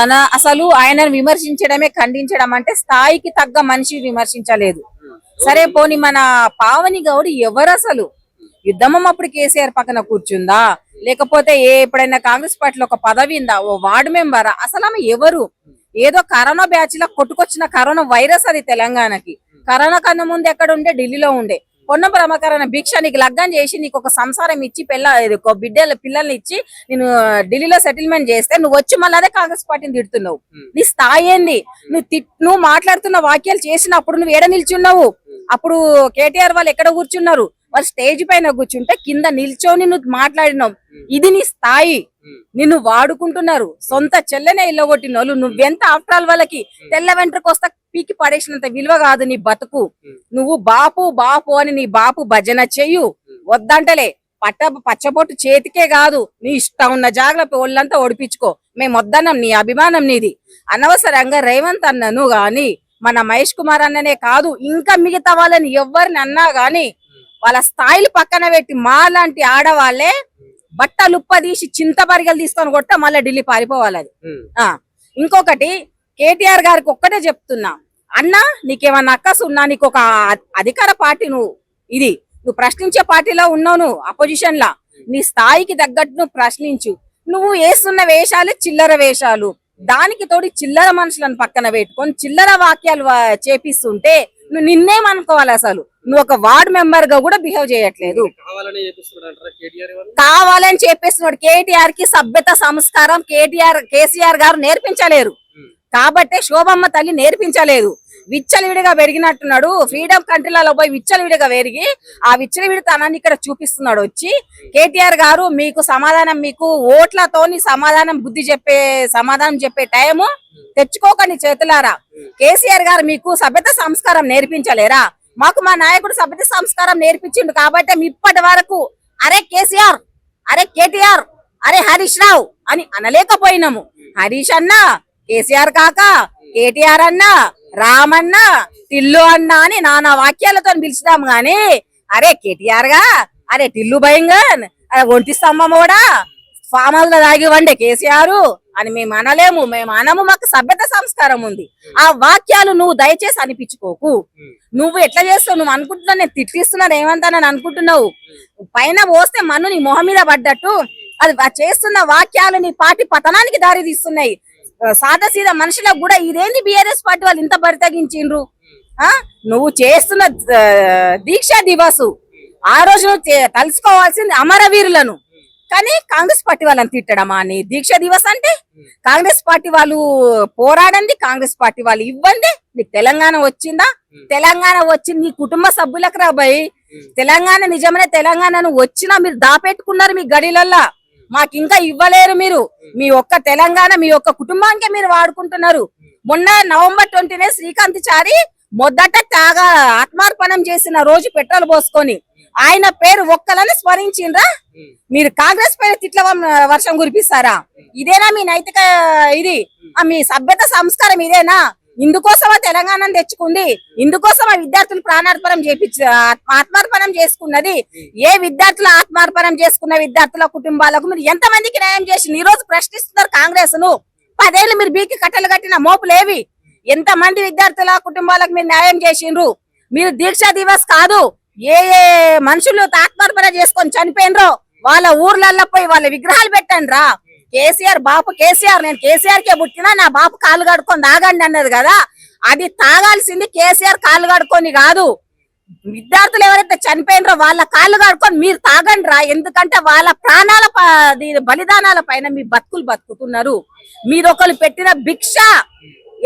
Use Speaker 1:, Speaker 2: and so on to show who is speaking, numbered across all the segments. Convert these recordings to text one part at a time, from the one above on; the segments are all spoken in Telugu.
Speaker 1: తన అసలు ఆయనను విమర్శించడమే ఖండించడం అంటే స్థాయికి తగ్గ మనిషి విమర్శించలేదు. సరే పోని మన పావని గౌడ్ ఎవరు అసలు? యుద్ధమం అప్పుడు కేసీఆర్ పక్కన కూర్చుందా, లేకపోతే ఎప్పుడైనా కాంగ్రెస్ పార్టీలో ఒక పదవి ఉందా, ఓ వార్డు మెంబరా? అసలు ఆమె ఎవరు? ఏదో కరోనా బ్యాచ్ లా కొట్టుకొచ్చిన కరోనా వైరస్ అది తెలంగాణకి. కరోనా కన్నా ముందు ఎక్కడ ఉండే? ఢిల్లీలో ఉండే. పొన్నం ప్రభాకరణ భిక్ష నీకు లగ్గం చేసి నీకు ఒక సంసారం ఇచ్చి పిల్లల్ని ఇచ్చి నేను ఢిల్లీలో సెటిల్మెంట్ చేస్తే నువ్వు వచ్చి మళ్ళీ అదే కాంగ్రెస్ పార్టీని తిడుతున్నావు. నీ స్థాయి ఏంది? నువ్వు మాట్లాడుతున్న వాక్యాలు చేసినప్పుడు నువ్వు ఏడ నిల్చున్నావు? అప్పుడు కేటీఆర్ వాళ్ళు ఎక్కడ కూర్చున్నారు? వాళ్ళు స్టేజ్ పైన కూర్చుంటే కింద నిల్చొని నువ్వు మాట్లాడినావు. ఇది నీ స్థాయి. నిన్ను వాడుకుంటున్నారు. సొంత చెల్లెనే ఇల్లగొట్టిన వాళ్ళు నువ్వెంత ఆఫ్టర్ ఆల్ వాళ్ళకి తెల్ల వెంట్రుకు వస్తా పీకి పడేసినంత విలువ కాదు నీ బతుకు. నువ్వు బాపు బాపు అని నీ బాపు భజన చెయ్యు. వద్దంటలే పచ్చబొట్టు చేతికే కాదు, నీ ఇష్టం ఉన్న జాగ్రత్త ఒళ్ళంతా ఓడిపించుకో. మేము వద్దన్నాం, నీ అభిమానం నీది. అనవసరంగా రేవంత్ అన్నను గాని మన మహేష్ కుమార్ అన్ననే కాదు ఇంకా మిగతా వాళ్ళని ఎవరిని అన్నా గాని వాళ్ళ స్థాయిలు పక్కన పెట్టి మాలాంటి ఆడవాళ్లే బట్టలు ఉప్పదీసి చింత పరిగలు తీసుకొని కొట్ట మళ్ళీ ఢిల్లీ పారిపోవాలి. అది ఇంకొకటి కేటీఆర్ గారికి ఒక్కటే చెప్తున్నా, అన్నా నీకేమన్నా అక్కసు ఉన్నా, నీకు ఒక అధికార పార్టీ నువ్వు ప్రశ్నించే పార్టీలో ఉన్నావు, నువ్వు అపోజిషన్ లా నీ స్థాయికి తగ్గట్టు నువ్వు ప్రశ్నించు. నువ్వు వేస్తున్న వేషాలు చిల్లర వేషాలు, దానికి తోడి చిల్లర మనుషులను పక్కన పెట్టుకొని చిల్లర వాక్యాలు చేపిస్తుంటే నువ్వు నిన్నేమనుకోవాలి? అసలు నువ్వు ఒక వార్డు మెంబర్ గా కూడా బిహేవ్ చేయట్లేదు. కావాలని చెప్పేస్తున్నాడు. కేటీఆర్ కి సభ్యత సంస్కారం కేసీఆర్ గారు నేర్పించలేరు కాబట్టే శోభమ్మ తల్లి నేర్పించలేదు. విచ్చలవిడిగా పెరిగినట్టున్నాడు. ఫ్రీడమ్ కంట్రీలలో పోయి విచ్చలవిడిగా పెరిగి ఆ విచ్చలవిడితనాన్ని ఇక్కడ చూపిస్తున్నాడు. వచ్చి కేటీఆర్ గారు మీకు సమాధానం, మీకు ఓట్లతోని సమాధానం చెప్పే టైము తెచ్చుకోకండి చేతులారా. కేసీఆర్ గారు మీకు సభ్యత సంస్కారం నేర్పించలేరా? మాకు మా నాయకుడు సభ్యత సంస్కారం నేర్పించిండు కాబట్టి ఇప్పటి వరకు అరే కేసీఆర్, అరే కేటీఆర్, అరే హరీష్ రావు అని అనలేకపోయినాము. హరీష్ అన్న, కేసీఆర్ కాక, కేటీఆర్ అన్న, రామన్న, టిల్లు అన్న అని నానా వాక్యాలతో పిలిచినాము గాని అరే కేటీఆర్ గా, అరే టిల్లు భయంగన్, అరే ఒంటి స్తంభం కూడా ఫామ్ హౌస్ లో దాగి వండే కేసీఆర్ అని మేము అనలేము. మేము అనము, మాకు సభ్యత సంస్కారం ఉంది. ఆ వాక్యాలు నువ్వు దయచేసి అనిపించుకోకు. నువ్వు ఎట్లా చేస్తావు? నువ్వు అనుకుంటున్నావు నేను తిట్టిస్తున్నాను ఏమంటానని అనుకుంటున్నావు. పైన పోస్తే మన్ను నీ మొహం మీద పడ్డట్టు అది చేస్తున్న వాక్యాలు నీ పార్టీ పతనానికి దారి తీస్తున్నాయి. సాదాసీదా మనుషులకు కూడా ఇదేంది బీఆర్ఎస్ పార్టీ వాళ్ళు ఇంత బరితగించిండ్రు? నువ్వు చేస్తున్న దీక్షా దివస్ ఆ రోజు తలుసుకోవాల్సింది అమరవీరులను, కానీ కాంగ్రెస్ పార్టీ వాళ్ళని తిట్టడమా నీ దీక్ష దివస్ అంటే? కాంగ్రెస్ పార్టీ వాళ్ళు పోరాడండి, కాంగ్రెస్ పార్టీ వాళ్ళు ఇవ్వండి. నీకు తెలంగాణ వచ్చిందా? తెలంగాణ వచ్చింది నీ కుటుంబ సభ్యులకు రాబోయి. తెలంగాణ నిజమైన తెలంగాణను వచ్చినా మీరు దాపెట్టుకున్నారు మీ గడిలల్లా. మాకు ఇంకా ఇవ్వలేరు మీరు. మీ ఒక్క తెలంగాణ మీ ఒక్క కుటుంబానికే మీరు వాడుకుంటున్నారు. మొన్న నవంబర్ 20నే శ్రీకాంత్ చారి మొదట ఆత్మార్పణం చేసిన రోజు పెట్రోల్ పోసుకొని ఆయన పేరు ఒక్కలని స్మరించిండ్రా? మీరు కాంగ్రెస్ పేరు తిట్ల వర్షం కురిపిస్తారా? ఇదేనా మీ నైతిక ఇది? మీ సభ్యత సంస్కారం ఇదేనా? ఇందుకోసమా తెలంగాణను తెచ్చుకుంది? ఇందుకోసమా విద్యార్థులు ఆత్మార్పణం చేసుకున్నది? ఏ విద్యార్థులు ఆత్మార్పణం చేసుకున్న విద్యార్థుల కుటుంబాలకు మీరు ఎంత మందికి న్యాయం చేసి ఈ రోజు ప్రశ్నిస్తున్నారు కాంగ్రెస్ ను? 10 ఏళ్ళు మీరు బీకి కట్టలు కట్టిన మోపులేవి? ఎంత మంది విద్యార్థుల కుటుంబాలకు మీరు న్యాయం చేసిండ్రు? మీరు దీక్షా దివస్ కాదు, ఏ మనుషులు ఆత్మార్పణ చేసుకొని చనిపోయినరో వాళ్ళ ఊర్లలో పోయి వాళ్ళ విగ్రహాలు పెట్టండి రా. కేసీఆర్ బాపు కేసీఆర్, నేను కేసీఆర్ కే పుట్టినా నా బాపు కాళ్ళు కడుకొని తాగండి అన్నది కదా, అది తాగాల్సింది కేసీఆర్ కాళ్ళు కడుకొని కాదు. విద్యార్థులు ఎవరైతే చనిపోయినరో వాళ్ళ కాళ్ళు కడుకొని మీరు తాగండి రా. ఎందుకంటే వాళ్ళ ప్రాణాల బలిదానాల పైన మీ బతుకుతున్నారు. మీరు ఒకరు పెట్టిన భిక్ష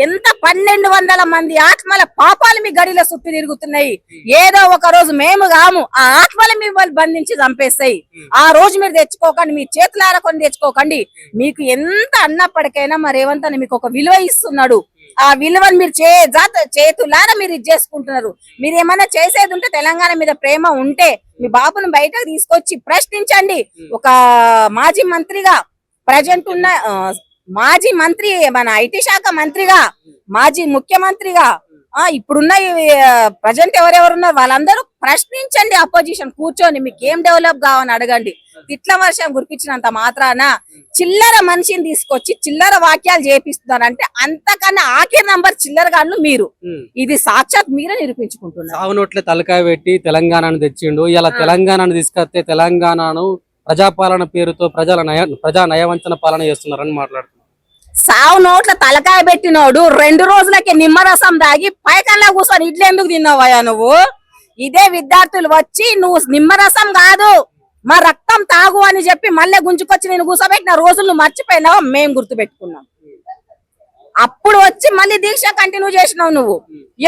Speaker 1: ఎంత 1200 మంది ఆత్మల పాపాలు మీ గడిలో చుట్టూ తిరుగుతున్నాయి. ఏదో ఒక రోజు మేము కాము, ఆ ఆత్మలు మిమ్మల్ని బంధించి చంపేస్తాయి. ఆ రోజు మీరు తెచ్చుకోకండి, మీ చేతులారా కొని తెచ్చుకోకండి. మీకు ఎంత అన్నప్పటికైనా మరి రేవంత్ మీకు ఒక విలువ ఇస్తున్నాడు. ఆ విలువను మీరు చేతులారా మీరు ఇది చేసుకుంటున్నారు. మీరు ఏమైనా చేసేది ఉంటే తెలంగాణ మీద ప్రేమ ఉంటే మీ బాబును బయటకు తీసుకొచ్చి ప్రశ్నించండి. ఒక మాజీ మంత్రిగా, ప్రజెంట్ ఉన్న మాజీ మంత్రి, మన ఐటీ శాఖ మంత్రిగా, మాజీ ముఖ్యమంత్రిగా, ఇప్పుడున్న ప్రజెంట్ ఎవరెవరున్నారు వాళ్ళందరూ ప్రశ్నించండి. అపోజిషన్ కూర్చొని మీకు ఏం డెవలప్ కావాలని అడగండి. తిట్ల వర్షం కురిపించినంత మాత్రాన చిల్లర మనిషిని తీసుకొచ్చి చిల్లర వాక్యాలు చేపిస్తున్నారు అంటే అంతకన్నా ఆఖరి నంబర్ చిల్లర గాళ్ళు మీరు. ఇది సాక్షాత్ మీరే నిరూపించుకుంటున్నారు.
Speaker 2: సాగునోట్లే తలకాయ పెట్టి తెలంగాణను తెచ్చిండు. ఇలా తెలంగాణను తీసుకొస్తే తెలంగాణను ప్రజాపాలన పేరుతో ప్రజా నయవంచన పాలన చేస్తున్నారని మాట్లాడుతున్నారు.
Speaker 1: సావు నోట్ల తలకాయ పెట్టినోడు 2 రోజులకి నిమ్మరసం దాగి పైకల్లా కూర్చొని ఇడ్లు ఎందుకు తిన్నావయ్యా నువ్వు? ఇదే విద్యార్థులు వచ్చి నువ్వు నిమ్మరసం కాదు మా రక్తం తాగు అని చెప్పి మళ్ళీ గుంజుకొచ్చి నేను కూర్చోబెట్టిన రోజులు నువ్వు మర్చిపోయినావా? మేము గుర్తు పెట్టుకున్నాం. అప్పుడు వచ్చి మళ్ళీ దీక్ష కంటిన్యూ చేసినావు నువ్వు.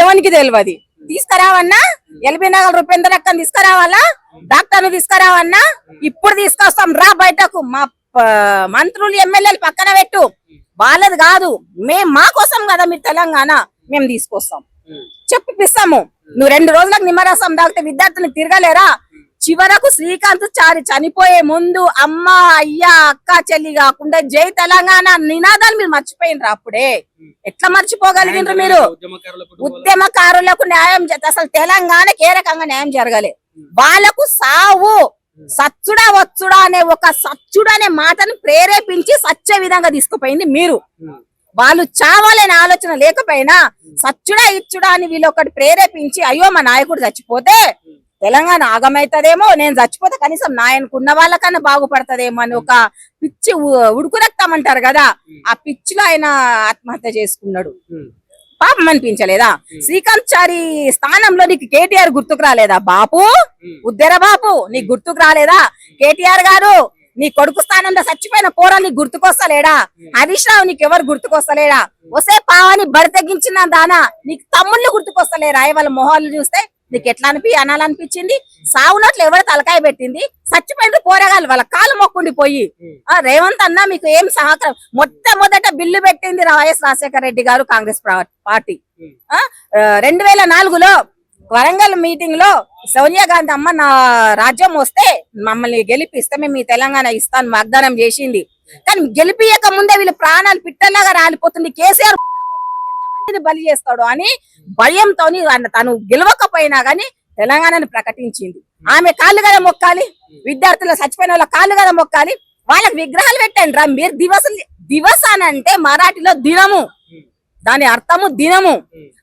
Speaker 1: ఎవరికి తెలియదు. తీసుకురావన్నా ఎల్బీ నగర్ రూపేందర్ అక్కని తీసుకురావాలా, డాక్టర్ను తీసుకురావన్నా ఇప్పుడు తీసుకొస్తాం రా బయటకు. మా మంత్రులు ఎమ్మెల్యేలు పక్కన పెట్టు, వాళ్ళది కాదు. మా కోసం కదా మీరు తెలంగాణ, మేము తీసుకొస్తాం చెప్పిస్తాము. నువ్వు 2 రోజులకు నిమ్మరసం తాగితే విద్యార్థులకు తిరగలేరా? చివరకు శ్రీకాంత్ చారి చనిపోయే ముందు అమ్మ అయ్యా అక్క చెల్లి కాకుండా జై తెలంగాణ నినాదాలు మీరు మర్చిపోయినరా? అప్పుడే ఎట్లా మర్చిపోగలిగినరు మీరు? ఉద్యమకారులకు న్యాయం అసలు తెలంగాణకి ఏ రకంగా న్యాయం జరగలే. వాళ్ళకు సావు సచ్చుడా వచ్చుడా అనే ఒక సచ్చుడా అనే మాటను ప్రేరేపించి సచ్చే విధంగా తీసుకుపోయింది మీరు. వాళ్ళు చావాలనే ఆలోచన లేకపోయినా సచ్చుడా ఇచ్చుడా అని వీళ్ళు ఒకటి ప్రేరేపించి అయ్యో మా నాయకుడు చచ్చిపోతే తెలంగాణ ఆగమైతదేమో, నేను చచ్చిపోతే కనీసం నాయనకున్న వాళ్ళకన్నా బాగుపడతదేమో అని ఒక పిచ్చి ఉడుకు రక్తమంటారు కదా, ఆ పిచ్చిలో ఆయన ఆత్మహత్య చేసుకున్నాడు. పాపం అనిపించలేదా? శ్రీకాంత్ చారి స్థానంలో నీకు కేటీఆర్ గుర్తుకు రాలేదా? బాపు ఉద్దెర బాపు నీకు గుర్తుకు రాలేదా? కేటీఆర్ గారు నీ కొడుకు స్థానంలో చచ్చిపోయిన పోరా నీకు గుర్తుకొస్తలేడా? హరీష్ రావు నీకు ఎవరు గుర్తుకొస్తలేడా? వసే పావని బరి తగ్గించిన దానా నీకు తమ్ముళ్ళు గుర్తుకొస్తలేరా? వాళ్ళ మొహాలు చూస్తే నీకు ఎట్లా అనాలనిపించింది? సాగునట్లు ఎవరు తలకాయ పెట్టింది? చచ్చిపోయిన పోరగాళ్ళు వాళ్ళ కాలు మొక్కుండిపోయి రేవంత్ అన్న మీకు ఏం సహకారం? మొట్టమొదట బిల్లు పెట్టింది వైఎస్ రాజశేఖర రెడ్డి గారు, కాంగ్రెస్ పార్టీ. 2004లో వరంగల్ మీటింగ్ లో సోనియా గాంధీ అమ్మ నా రాజ్యం వస్తే మమ్మల్ని గెలిపిస్తే మేము ఈ తెలంగాణ ఇస్తాను వాగ్దానం చేసింది. కానీ గెలిపియక ముందే వీళ్ళు ప్రాణాలు పిట్టలాగా రాలిపోతుంది. కేసీఆర్ బలి చేస్తాడు అని భయంతో తను గెలవకపోయినా గానీ తెలంగాణను ప్రకటించింది. ఆమె కాళ్ళు కదా మొక్కాలి, విద్యార్థుల చచ్చిపోయిన వాళ్ళ కాళ్ళు కదా మొక్కాలి. వాళ్ళకి విగ్రహాలు పెట్టండి రా మీరు. దివస్ అని అంటే మరాఠీలో దినము, దాని అర్థము దినము.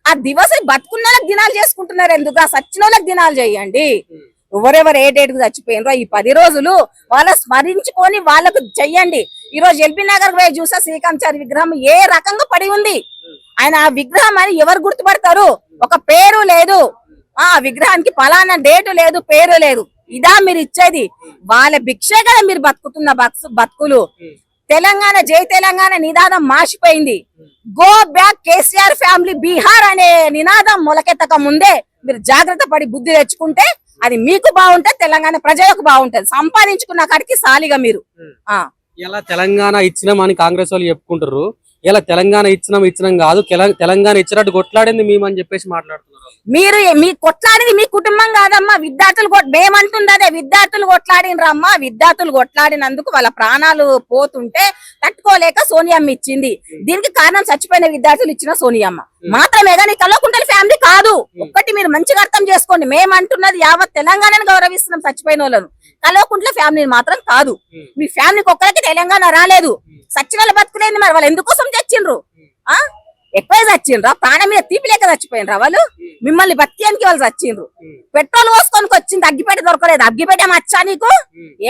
Speaker 1: ఆ దివస్ బతుకున్న వాళ్ళకి దినాలు చేసుకుంటున్నారు ఎందుకు? ఆ సచ్చిన వాళ్ళకి దినాలు చేయండి. ఎవరెవరు ఏ డేట్ కు చచ్చిపోయినరో ఈ 10 రోజులు వాళ్ళ స్మరించుకొని వాళ్ళకు చెయ్యండి. ఈ రోజు ఎల్బీ నగర్ పోయి చూసా శ్రీకాంత్ చారి విగ్రహం ఏ రకంగా పడి ఉంది. ఆయన ఆ విగ్రహం అని ఎవరు గుర్తుపడతారు? ఒక పేరు లేదు, ఆ విగ్రహానికి ఫలానా డేటు లేదు, పేరు లేదు. ఇదా మీరు ఇచ్చేది? వాళ్ళ భిక్షే కదా మీరు బతుకుతున్న బతుకులు. తెలంగాణ జై తెలంగాణ నినాదం మాసిపోయింది. Go back KCR family Bihar అనే నినాదం మొలకెత్తక ముందే మీరు జాగ్రత్త పడి బుద్ధి తెచ్చుకుంటే అది మీకు బాగుంటది, తెలంగాణ ప్రజలకు బాగుంటది. సంపాదించుకున్న కాడికి సాలిగా మీరు
Speaker 2: ఇలా తెలంగాణ ఇచ్చినామని కాంగ్రెస్ వాళ్ళు చెప్పుకుంటారు. ఇలా తెలంగాణ ఇచ్చినాం కాదు, తెలంగాణ ఇచ్చినట్టు కొట్లాడింది మేమని చెప్పేసి మాట్లాడుతున్నారు.
Speaker 1: మీరు మీ కొట్లాడింది మీ కుటుంబం కాదమ్మా, విద్యార్థులు మేమంటుంది అదే. విద్యార్థులు కొట్లాడినరమ్మా. విద్యార్థులు కొట్లాడినందుకు వాళ్ళ ప్రాణాలు పోతుంటే తట్టుకోలేక సోనియమ్మ ఇచ్చింది. దీనికి కారణం చచ్చిపోయిన విద్యార్థులు ఇచ్చిన సోనియమ్మ మాత్రమే కానీ కల్వకుంట్ల ఫ్యామిలీ కాదు. ఒక్కటి మీరు మంచిగా అర్థం చేసుకోండి. మేమంటున్నది యావత్ తెలంగాణను గౌరవిస్తున్నాం, చచ్చిపోయిన వాళ్ళను. కల్వకుంట్ల ఫ్యామిలీ మాత్రం కాదు. మీ ఫ్యామిలీకి ఒక్కరికి తెలంగాణ రాలేదు. సచ్చిన వాళ్ళు బతుకులేంది మరి? వాళ్ళు ఎందుకోసం చచ్చిండ్రు? ఎక్కువ చచ్చిండ్రా? ప్రాణం మీద తీపి లేక చచ్చిపోయినరా వాళ్ళు? మిమ్మల్ని బతికేందుకు వాళ్ళు చచ్చిండ్రు. పెట్రోల్ పోసుకోనికి వచ్చింది, అగ్గిపేట దొరకలేదు. అగ్గిపేట మచ్చా నీకు?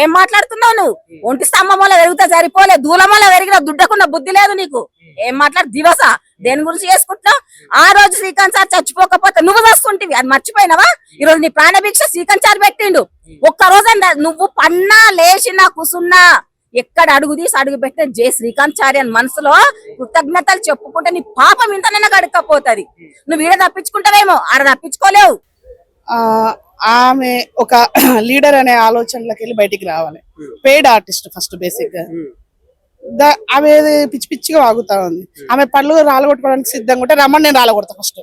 Speaker 1: ఏం మాట్లాడుతున్నావు నువ్వు? ఒంటి స్తంభం వల్ల పెరిగితే సరిపోలే, దూలం వల్ల పెరిగిన దుడ్డకున్న బుద్ధి లేదు నీకు. ఏం మాట్లాడు? దివస దేని గురించి చేసుకుంటున్నావు? ఆ రోజు శ్రీకాంత్ సార్ చచ్చిపోకపోతే నువ్వు వస్తుంటివి, అది మర్చిపోయినావా? ఈ రోజు నీ ప్రాణభిక్ష శ్రీకాంత్ సార్ పెట్టిండు. ఒక్క రోజు నువ్వు పన్నా లేచినా కూసున్నా ఎక్కడ అడుగు తీసి అడుగు పెట్టిన జై శ్రీకాంత్ చారి అని మనసులో కృతజ్ఞతలు చెప్పుకుంటే నీ పాపం ఇంతనైనా గడకపోతుంది. నువ్వు ఈడ తప్పించుకుంటావేమో, ఆడ తప్పించుకోలేవు.
Speaker 3: ఆమె ఒక లీడర్ అనే ఆలోచనలోకి వెళ్ళి బయటికి రావాలి. పెయిడ్ ఆర్టిస్ట్ ఫస్ట్ బేసిక్ గా. ఆమె పిచ్చి పిచ్చిగా వాగుతా ఉంది. ఆమె పళ్ళు రాలగొట్టుకోవడానికి సిద్ధంగా ఉంటే రమ్మని నేను రాలగొడతా ఫస్ట్.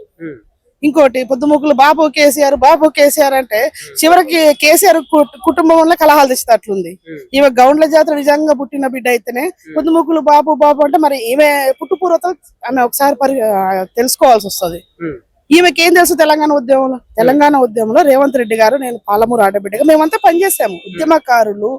Speaker 3: ఇంకోటి పొద్దుముకులు బాబు కేసీఆర్ అంటే చివరికి కేసీఆర్ కుటుంబంలో కలహాలు తెచ్చేటట్లుంది. ఈమె గౌండ్ల జాతర నిజంగా పుట్టిన బిడ్డ అయితేనే పొద్దుముకులు బాబు అంటే మరి ఈమె పుట్టుపూర్వత ఆమె ఒకసారి తెలుసుకోవాల్సి వస్తుంది. ఈమెకి ఏం తెలుసు తెలంగాణ ఉద్యమంలో రేవంత్ రెడ్డి గారు, నేను పాలమూరు ఆడబిడ్డగా మేమంతా పనిచేసాము. ఉద్యమకారులు,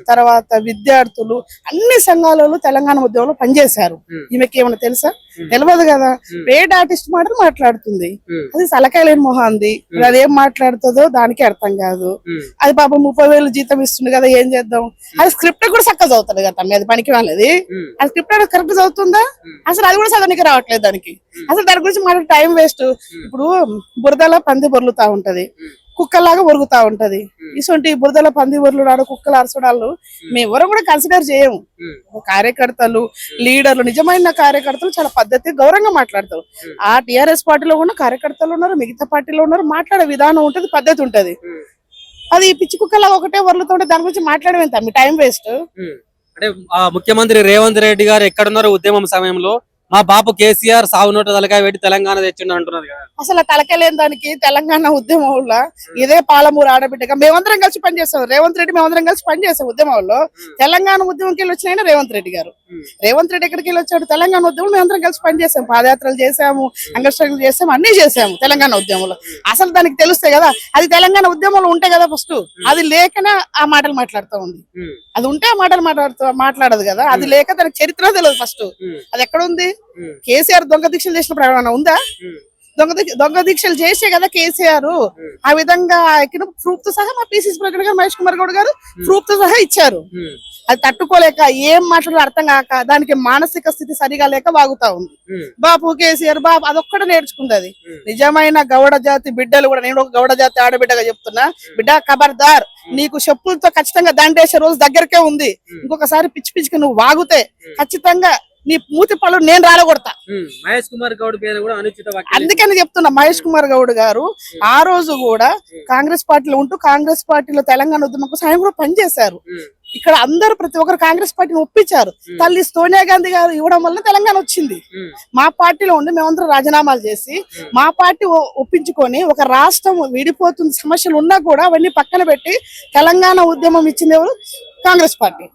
Speaker 3: తర్వాత విద్యార్థులు, అన్ని సంఘాలలో తెలంగాణ ఉద్యమంలో పనిచేశారు. ఈమెకి ఏమైనా తెలుసా? తెలియదు కదా. పేడ్ ఆర్టిస్ట్ మాట మాట్లాడుతుంది. అది సలకాయలేని మొహాంది. అది ఏం మాట్లాడుతుందో దానికి అర్థం కాదు. అది పాపం 30,000 జీతం ఇస్తుంది కదా, ఏం చేద్దాం? అది స్క్రిప్ట్ కూడా చక్కగా చదువుతుంది కదా తమ్మి, అది పనికి వాళ్ళది. అది స్క్రిప్ట్ కరెక్ట్ చదువుతుందా? అసలు అది కూడా చదవనికి రావట్లేదు దానికి. అసలు దాని గురించి మాట్లాడే టైం వేస్ట్. ఇప్పుడు బురదలో పంది బొర్లుతా ఉంటది, కుక్కలాగా ఒరుగుతా ఉంటది. ఇటువంటి బురదలో పంది బొర్లుడాడు, కుక్కలు అరసడాలు మేము ఎవరు కూడా కన్సిడర్ చేయము. కార్యకర్తలు, లీడర్లు, నిజమైన కార్యకర్తలు చాలా పద్ధతి గౌరవంగా మాట్లాడతారు. ఆ టిఆర్ఎస్ పార్టీలో కూడా కార్యకర్తలు ఉన్నారు, మిగతా పార్టీలో ఉన్నారు. మాట్లాడే విధానం ఉంటది, పద్ధతి ఉంటది. అది పిచ్చి కుక్కలాగా ఒకటే వరలుతూ ఉంటే దాని గురించి మాట్లాడమేంత మీ టైం వేస్ట్.
Speaker 2: అంటే ముఖ్యమంత్రి రేవంత్ రెడ్డి గారు ఎక్కడున్నారు ఉద్యమం సమయంలో? మా బాపు కేసీఆర్ సాగు నోట తలకాయ పెట్టి తెలంగాణ తెచ్చిండు అంటున్నారు కదా.
Speaker 3: అసలు తలకలేని దానికి తెలంగాణ ఉద్యమంలో ఇదే పాలమూరు ఆడబిడ్డగా మేమందరం కలిసి పనిచేస్తాం. రేవంత్ రెడ్డి మేమందరం కలిసి పనిచేస్తాం ఉద్యమంలో. తెలంగాణ ఉద్యమంకి వెళ్ళి వచ్చిన రేవంత్ రెడ్డి గారు. రేవంత్ రెడ్డి ఎక్కడికి వెళ్ళి వచ్చాడు? తెలంగాణ ఉద్యమంలో మేమందరం కలిసి పనిచేసాం. పాదయాత్రలు చేసాము, అంగస్ట్రక్లు చేసాము, అన్ని చేసాము తెలంగాణ ఉద్యమంలో. అసలు దానికి తెలుస్తాయి కదా, అది తెలంగాణ ఉద్యమంలో ఉంటే కదా ఫస్ట్. అది లేకనే ఆ మాటలు మాట్లాడుతూ ఉంది. అది ఉంటే ఆ మాటలు మాట్లాడదు కదా. అది లేక దానికి చరిత్ర తెలియదు ఫస్ట్. అది ఎక్కడ ఉంది? కేసీఆర్ దొంగ దీక్షలు చేసినప్పుడు ఏమైనా ఉందా? దొంగ దీక్షలు చేసే కదా కేసీఆర్ ఆ విధంగా ఎక్కిన ప్రూఫ్ తో సహా మా పిసిసి ప్రెసిడెంట్ గారు మహేష్ కుమార్ గౌడ్ గారు ప్రూఫ్ తో సహా ఇచ్చారు. అది తట్టుకోలేక ఏం మాట్లాడాలో అర్థం కాక దానికి మానసిక స్థితి సరిగా లేక వాగుతా ఉంది. బాపు కేసీఆర్ బాపు అదొక్కడే నేర్చుకుంది. అది నిజమైన గౌడ జాతి బిడ్డలు కూడా, నేను ఒక గౌడ జాతి ఆడబిడ్డగా చెప్తున్నా, బిడ్డ ఖబర్దార్, నీకు చెప్పులతో ఖచ్చితంగా దండేసే రోజు దగ్గరకే ఉంది. ఇంకొకసారి పిచ్చి పిచ్చికి నువ్వు వాగుతే ఖచ్చితంగా నీ మూతి పళ్ళు నేను రాలగొడతా.
Speaker 2: మహేష్ కుమార్ గౌడ్ పేరు కూడా అనుచిత వ్యాఖ్యలు.
Speaker 3: అందుకని చెప్తున్నా, మహేష్ కుమార్ గౌడ్ గారు ఆ రోజు కూడా కాంగ్రెస్ పార్టీలో ఉంటూ కాంగ్రెస్ పార్టీలో తెలంగాణ ఉద్యమం కోసం ఆయన కూడా పనిచేశారు. ఇక్కడ అందరూ ప్రతి ఒక్కరు కాంగ్రెస్ పార్టీని ఒప్పించారు. తల్లి సోనియా గాంధీ గారు ఇవ్వడం వల్ల తెలంగాణ వచ్చింది. మా పార్టీలో ఉండి మేమందరం రాజీనామాలు చేసి మా పార్టీ ఒప్పించుకొని ఒక రాష్ట్రం విడిపోతున్న సమస్యలు ఉన్నా కూడా అవన్నీ పక్కన పెట్టి తెలంగాణ ఉద్యమం ఇచ్చింది ఎవరు? కాంగ్రెస్ పార్టీ.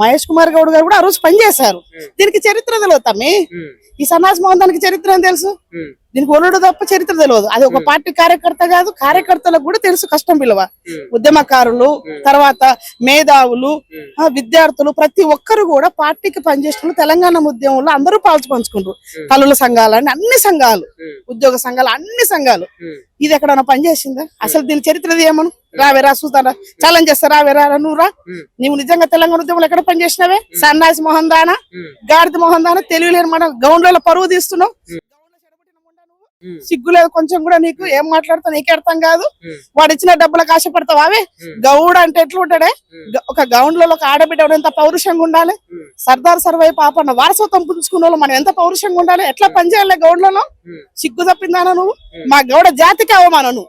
Speaker 3: మహేష్ కుమార్ గౌడ్ గారు కూడా ఆ రోజు పనిచేశారు. దీనికి చరిత్ర తెలియదు తమ్మి. ఈ సన్నాస్ మోహన్ దానికి చరిత్ర అని తెలుసు, దీనికి ఒలుడు తప్ప చరిత్ర తెలియదు. అది ఒక పార్టీ కార్యకర్త కాదు, కార్యకర్తలకు కూడా తెలుసు కష్టం విలువ. ఉద్యమకారులు, తర్వాత మేధావులు, విద్యార్థులు, ప్రతి ఒక్కరు కూడా పార్టీకి పనిచేస్తున్న తెలంగాణ ఉద్యమంలో అందరూ పంచుకుంటారు. తల్లుల సంఘాలు, అన్ని సంఘాలు, ఉద్యోగ సంఘాలు, అన్ని సంఘాలు. ఇది ఎక్కడన్నా పనిచేసిందా? అసలు దీని చరిత్ర ఏమను? రావేరా చూస్తారా, ఛాలెంజ్ చేస్తా, రావేరా, నువ్వురా. నీవు నిజంగా తెలంగాణ ఉద్యమంలో ఎక్కడ పనిచేసినావే? సన్నాసి మోహన్ దానా, గాడిద మోహన్ దానా, తెలియలేని మన గౌండ్లలో పరువు తీస్తున్నావు. సిగ్గులేదు కొంచెం కూడా నీకు? ఏం మాట్లాడుతావు నీకే అర్థం కాదు. వాడు ఇచ్చిన డబ్బులకు ఆశపడతావు. అవే గౌడ అంటే ఎట్లుంటాడే? ఒక గౌండ్ లో ఒక ఆడబిడ్డ ఎంత పౌరుషంగా ఉండాలి? సర్దార్ సర్వై పాపన్న వారసత్వం పుంజుకున్న వాళ్ళు మనం ఎంత పౌరుషంగా ఉండాలి? ఎట్లా పనిచేయాలి గౌండ్లలో? సిగ్గు తప్పిందానా నువ్వు? మా గౌడ జాతికి అవమానం నువ్వు.